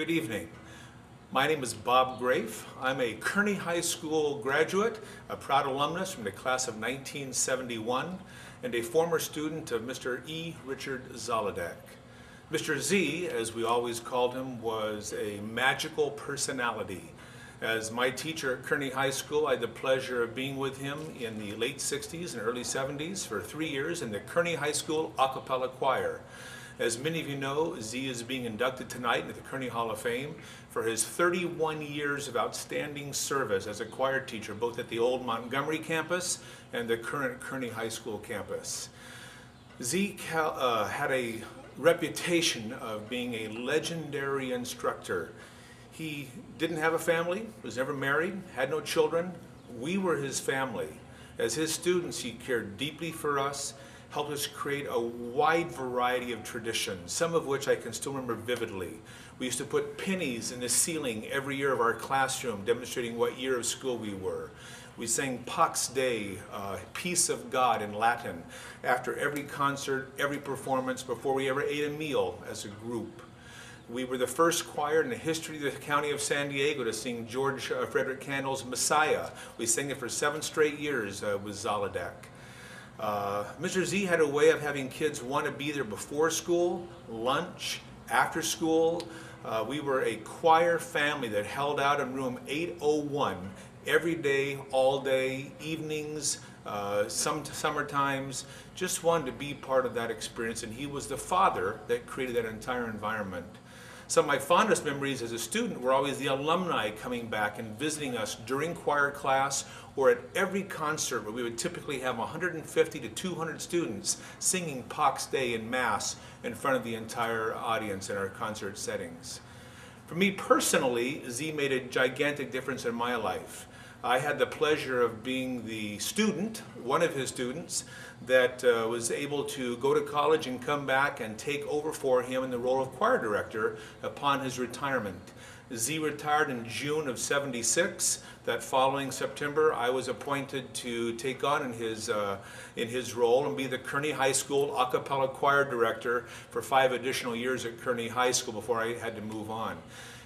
Good evening. My name is Bob Graeff. I'm a Kearny High School graduate, a proud alumnus from the class of 1971, and a former student of Mr. E. Richard Zaloudec. Mr. Z, as we always called him, was a magical personality. As my teacher at Kearny High School, I had the pleasure of being with him in the late 60s and early 70s for 3 years in the Kearny High School a cappella choir. As many of you know, Z is being inducted tonight into the Kearny Hall of Fame for his 31 years of outstanding service as a choir teacher, both at the old Montgomery campus and the current Kearny High School campus. Z had a reputation of being a legendary instructor. He didn't have a family, was never married, had no children. We were his family. As his students, he cared deeply for us, helped us create a wide variety of traditions, some of which I can still remember vividly. We used to put pennies in the ceiling every year of our classroom, demonstrating what year of school we were. We sang Pax Dei, Peace of God in Latin, after every concert, every performance, before we ever ate a meal as a group. We were the first choir in the history of the county of San Diego to sing George Frederick Handel's Messiah. We sang it for 7 straight years with Zaloudec. Mr. Z had a way of having kids want to be there before school, lunch, after school. We were a choir family that held out in room 801 every day, all day, evenings, some summer times. Just wanted to be part of that experience, and he was the father that created that entire environment. Some of my fondest memories as a student were always the alumni coming back and visiting us during choir class or at every concert, where we would typically have 150 to 200 students singing Pax Dei in Mass in front of the entire audience in our concert settings. For me personally, Z made a gigantic difference in my life. I had the pleasure of being the student, one of his students, that was able to go to college and come back and take over for him in the role of choir director upon his retirement. Z retired in June of '76. That following September, I was appointed to take on in his role and be the Kearny High School a cappella choir director for 5 additional years at Kearny High School before I had to move on.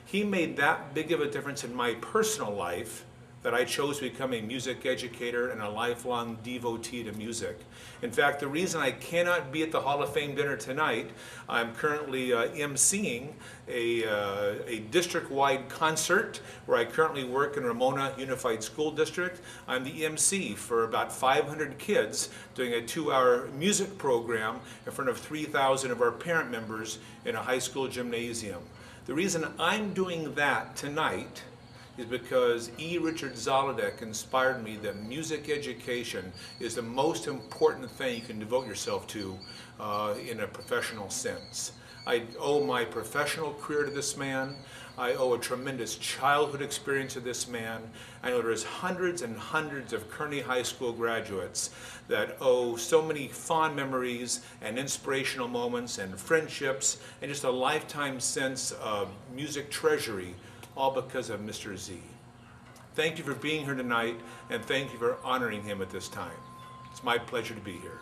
He made that big of a difference in my personal life that I chose to become a music educator and a lifelong devotee to music. In fact, the reason I cannot be at the Hall of Fame dinner tonight, I'm currently emceeing a district-wide concert where I currently work in Ramona Unified School District. I'm the MC for about 500 kids doing a 2-hour music program in front of 3,000 of our parent members in a high school gymnasium. The reason I'm doing that tonight is because E. Richard Zaloudec inspired me that music education is the most important thing you can devote yourself to in a professional sense. I owe my professional career to this man. I owe a tremendous childhood experience to this man. I know there's hundreds and hundreds of Kearny High School graduates that owe so many fond memories and inspirational moments and friendships and just a lifetime sense of music treasury, all because of Mr. Z. Thank you for being here tonight, and thank you for honoring him at this time. It's my pleasure to be here.